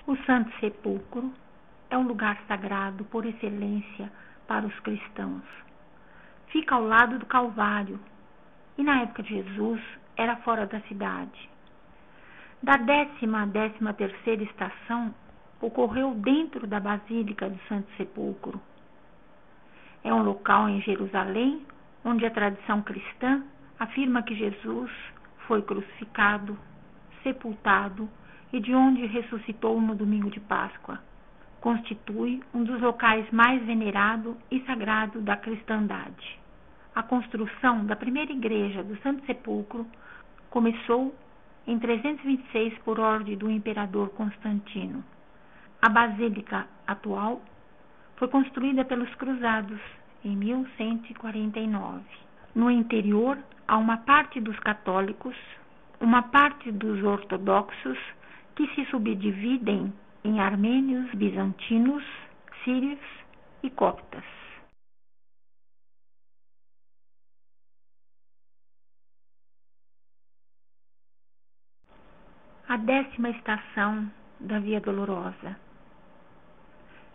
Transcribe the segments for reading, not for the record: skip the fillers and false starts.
O Santo Sepulcro é um lugar sagrado por excelência para os cristãos. Fica ao lado do Calvário e na época de Jesus era fora da cidade. Da 10ª à 13ª estação ocorreu dentro da Basílica do Santo Sepulcro. É um local em Jerusalém onde a tradição cristã afirma que Jesus foi crucificado, sepultado e de onde ressuscitou no domingo de Páscoa. Constitui um dos locais mais venerado e sagrado da cristandade. A construção da primeira igreja do Santo Sepulcro começou em 326 por ordem do imperador Constantino. A basílica atual foi construída pelos cruzados em 1149. No interior há uma parte dos católicos, uma parte dos ortodoxos, que se subdividem em armênios, bizantinos, sírios e coptas. A 10ª estação da Via Dolorosa.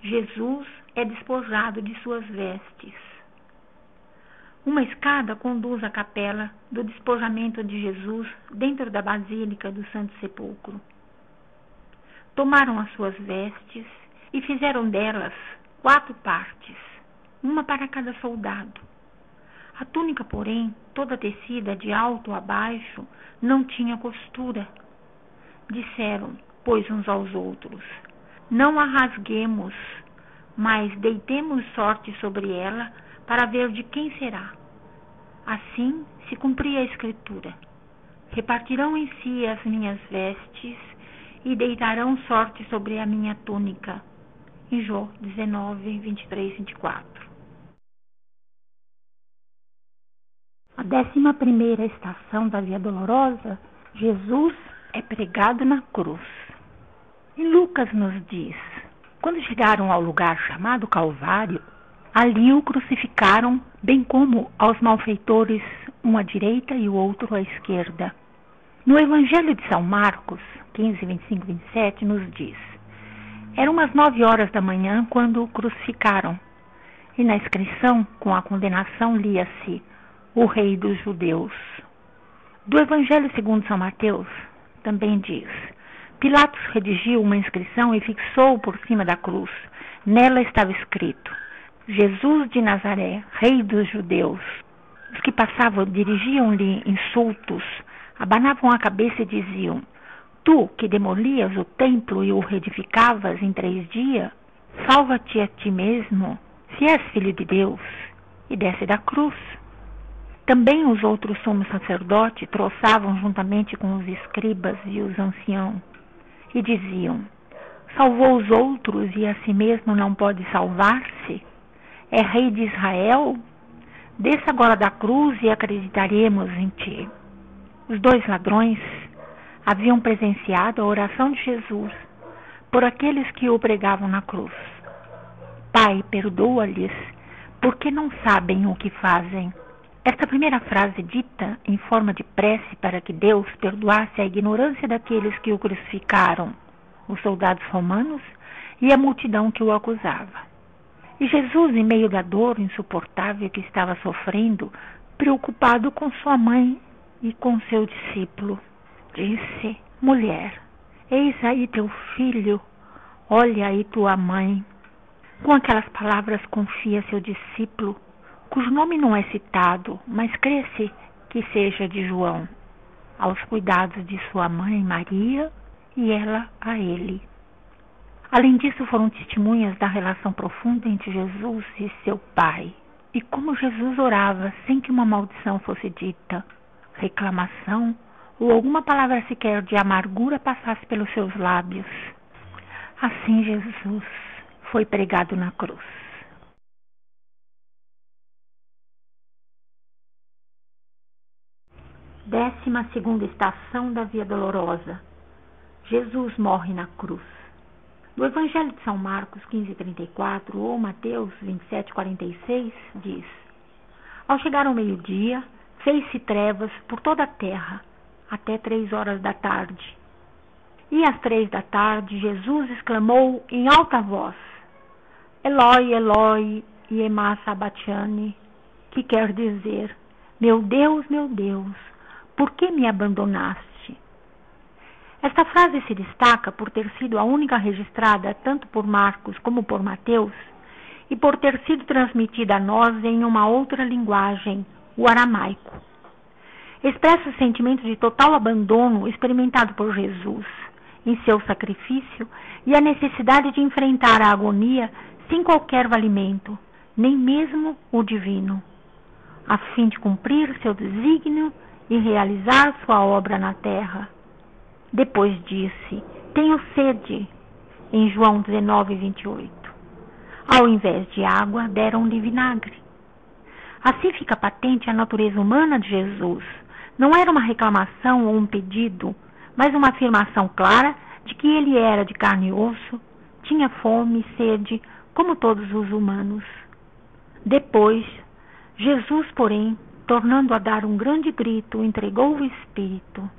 Jesus é despojado de suas vestes. Uma escada conduz à capela do despojamento de Jesus dentro da Basílica do Santo Sepulcro. Tomaram as suas vestes e fizeram delas 4 partes, uma para cada soldado. A túnica, porém, toda tecida de alto a baixo, não tinha costura. Disseram, pois, uns aos outros: não a rasguemos, mas deitemos sorte sobre ela para ver de quem será. Assim se cumpria a Escritura: repartirão em si as minhas vestes e deitarão sorte sobre a minha túnica. Em Jó 19, 23, 24. A 11ª estação da Via Dolorosa, Jesus é pregado na cruz. E Lucas nos diz: quando chegaram ao lugar chamado Calvário, ali o crucificaram, bem como aos malfeitores, um à direita e o outro à esquerda. No Evangelho de São Marcos, 15, 25, 27, nos diz: eram umas 9 horas da manhã quando o crucificaram. E na inscrição, com a condenação, lia-se: o Rei dos Judeus. Do Evangelho segundo São Mateus, também diz: Pilatos redigiu uma inscrição e fixou por cima da cruz. Nela estava escrito: Jesus de Nazaré, Rei dos Judeus. Os que passavam dirigiam-lhe insultos, abanavam a cabeça e diziam: tu que demolias o templo e o reedificavas em 3 dias, salva-te a ti mesmo, se és filho de Deus, e desce da cruz. Também os outros sumos sacerdotes troçavam juntamente com os escribas e os anciãos, e diziam: salvou os outros e a si mesmo não pode salvar-se? É rei de Israel? Desça agora da cruz e acreditaremos em ti. Os 2 ladrões haviam presenciado a oração de Jesus por aqueles que o pregavam na cruz. Pai, perdoa-lhes, porque não sabem o que fazem. Esta primeira frase dita em forma de prece para que Deus perdoasse a ignorância daqueles que o crucificaram, os soldados romanos e a multidão que o acusava. E Jesus, em meio da dor insuportável que estava sofrendo, preocupado com sua mãe e com seu discípulo, disse: mulher, eis aí teu filho, olha aí tua mãe. Com aquelas palavras confia seu discípulo, cujo nome não é citado, mas crê-se que seja de João, aos cuidados de sua mãe Maria e ela a ele. Além disso, foram testemunhas da relação profunda entre Jesus e seu Pai, e como Jesus orava sem que uma maldição fosse dita, reclamação ou alguma palavra sequer de amargura passasse pelos seus lábios. Assim Jesus foi pregado na cruz. Décima segunda estação da Via Dolorosa. Jesus morre na cruz. No Evangelho de São Marcos 15:34 ou Mateus 27:46 diz: ao chegar ao meio-dia, fez-se trevas por toda a terra, até 3 horas da tarde. E às 3 da tarde, Jesus exclamou em alta voz: Eloi, Eloi, lema sabachthani, que quer dizer: meu Deus, por que me abandonaste? Esta frase se destaca por ter sido a única registrada tanto por Marcos como por Mateus e por ter sido transmitida a nós em uma outra linguagem, o aramaico. Expressa o sentimento de total abandono experimentado por Jesus em seu sacrifício e a necessidade de enfrentar a agonia sem qualquer valimento, nem mesmo o divino, a fim de cumprir seu desígnio e realizar sua obra na terra. Depois disse: tenho sede, em João 19:28. Ao invés de água, deram-lhe vinagre. Assim fica patente a natureza humana de Jesus. Não era uma reclamação ou um pedido, mas uma afirmação clara de que ele era de carne e osso, tinha fome e sede, como todos os humanos. Depois, Jesus, porém, tornando a dar um grande grito, entregou o Espírito.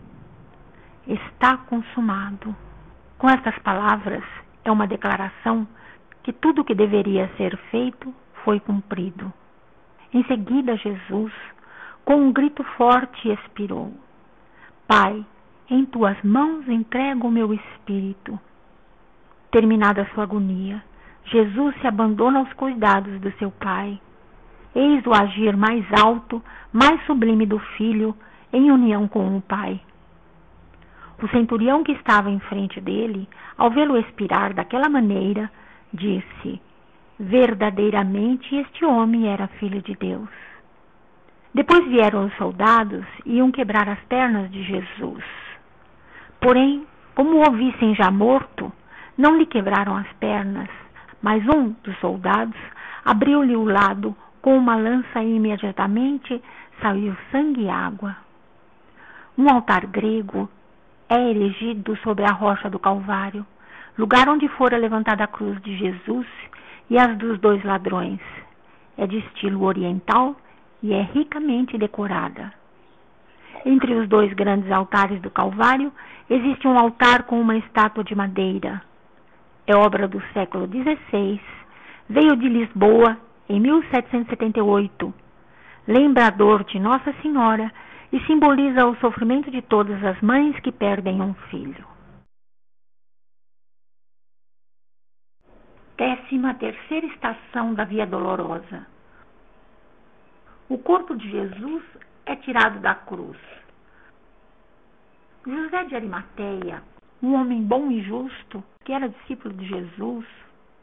Está consumado. Com estas palavras, é uma declaração que tudo o que deveria ser feito foi cumprido. Em seguida, Jesus, com um grito forte, expirou: Pai, em tuas mãos entrego o meu espírito. Terminada a sua agonia, Jesus se abandona aos cuidados do seu Pai. Eis o agir mais alto, mais sublime do Filho, em união com o Pai. O centurião que estava em frente dele, ao vê-lo expirar daquela maneira, disse: verdadeiramente este homem era filho de Deus. Depois vieram os soldados e iam quebrar as pernas de Jesus. Porém, como o vissem já morto, não lhe quebraram as pernas, mas um dos soldados abriu-lhe o lado com uma lança e imediatamente saiu sangue e água. Um altar grego é erigido sobre a rocha do Calvário, lugar onde fora levantada a cruz de Jesus e as dos 2 ladrões. É de estilo oriental e é ricamente decorada. Entre os 2 grandes altares do Calvário existe um altar com uma estátua de madeira. É obra do século XVI, veio de Lisboa em 1778, lembrador de Nossa Senhora e simboliza o sofrimento de todas as mães que perdem um filho. 13ª estação da Via Dolorosa. O corpo de Jesus é tirado da cruz. José de Arimateia, um homem bom e justo, que era discípulo de Jesus,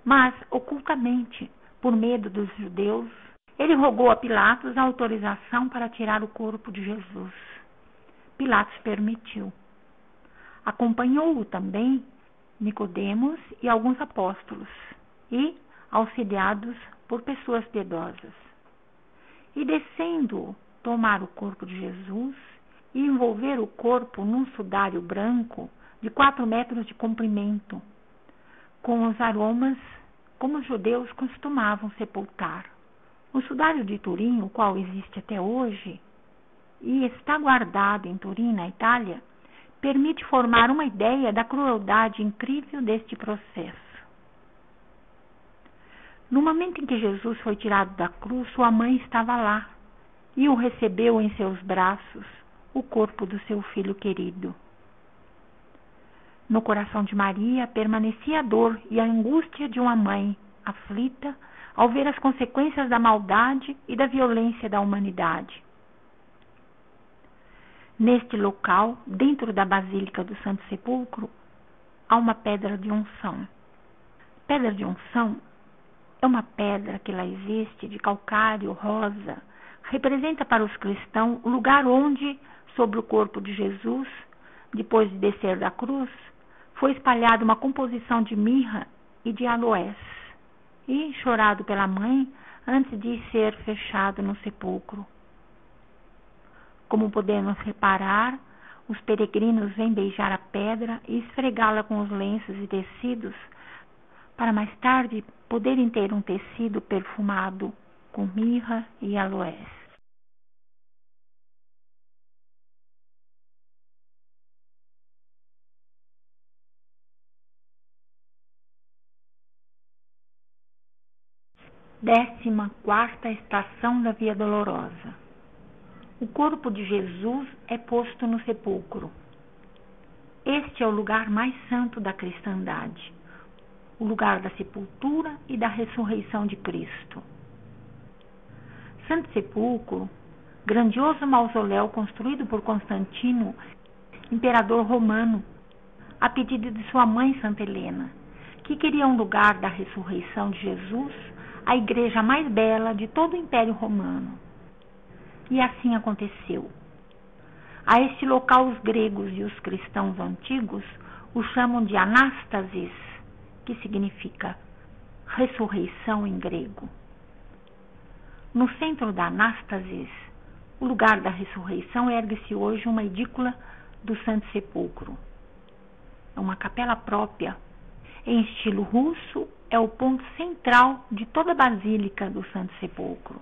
mas ocultamente, por medo dos judeus, ele rogou a Pilatos a autorização para tirar o corpo de Jesus. Pilatos permitiu. Acompanhou-o também Nicodemos e alguns apóstolos, e auxiliados por pessoas piedosas. E descendo, tomar o corpo de Jesus e envolver o corpo num sudário branco de 4 metros de comprimento, com os aromas como os judeus costumavam sepultar. O sudário de Turim, o qual existe até hoje e está guardado em Turim, na Itália, permite formar uma ideia da crueldade incrível deste processo. No momento em que Jesus foi tirado da cruz, sua mãe estava lá e o recebeu em seus braços, o corpo do seu filho querido. No coração de Maria permanecia a dor e a angústia de uma mãe aflita ao ver as consequências da maldade e da violência da humanidade. Neste local, dentro da Basílica do Santo Sepulcro, há uma pedra de unção. Pedra de unção é uma pedra que lá existe, de calcário rosa, representa para os cristãos o lugar onde, sobre o corpo de Jesus, depois de descer da cruz, foi espalhada uma composição de mirra e de aloés, e chorado pela mãe antes de ser fechado no sepulcro. Como podemos reparar, os peregrinos vêm beijar a pedra e esfregá-la com os lenços e tecidos, para mais tarde poderem ter um tecido perfumado com mirra e aloés. 14ª estação da Via Dolorosa. O corpo de Jesus é posto no sepulcro. Este é o lugar mais santo da cristandade, o lugar da sepultura e da ressurreição de Cristo. Santo Sepulcro, grandioso mausoléu construído por Constantino, imperador romano, a pedido de sua mãe Santa Helena, que queria um lugar da ressurreição de Jesus, a igreja mais bela de todo o Império Romano. E assim aconteceu. A este local os gregos e os cristãos antigos o chamam de Anástasis, que significa ressurreição em grego. No centro da Anástasis, o lugar da ressurreição, ergue-se hoje uma edícula do Santo Sepulcro. É uma capela própria, em estilo russo, é o ponto central de toda a Basílica do Santo Sepulcro.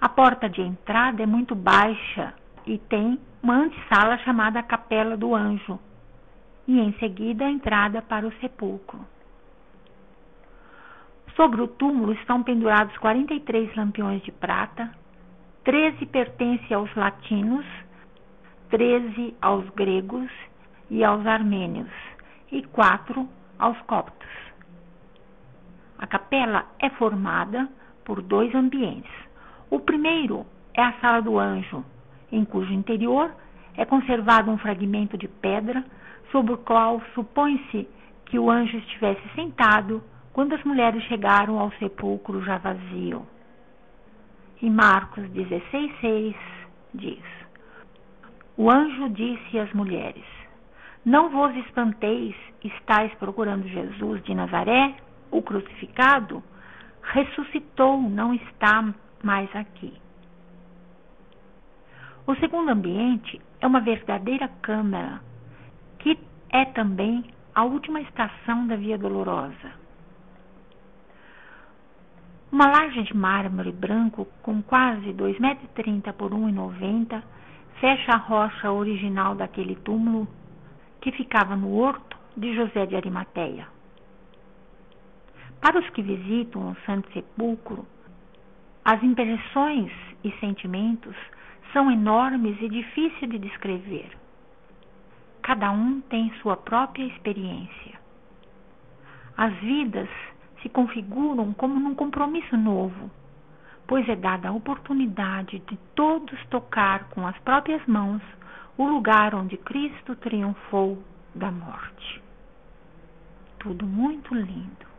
A porta de entrada é muito baixa e tem uma antessala chamada Capela do Anjo, e em seguida a entrada para o sepulcro. Sobre o túmulo estão pendurados 43 lampiões de prata, 13 pertencem aos latinos, 13 aos gregos e aos armênios, e 4 aos coptos. A capela é formada por 2 ambientes. O primeiro é a Sala do Anjo, em cujo interior é conservado um fragmento de pedra sobre o qual supõe-se que o anjo estivesse sentado quando as mulheres chegaram ao sepulcro já vazio. Em Marcos 16:6 diz: O anjo disse às mulheres: Não vos espanteis, estáis procurando Jesus de Nazaré, o crucificado? Ressuscitou, não está mais aqui. O segundo ambiente é uma verdadeira câmara, que é também a última estação da Via Dolorosa. Uma laje de mármore branco com quase 2,30 m por 1,90 m fecha a rocha original daquele túmulo que ficava no horto de José de Arimateia. Para os que visitam o Santo Sepulcro, as impressões e sentimentos são enormes e difíceis de descrever. Cada um tem sua própria experiência. As vidas se configuram como num compromisso novo, pois é dada a oportunidade de todos tocar com as próprias mãos o lugar onde Cristo triunfou da morte. Tudo muito lindo.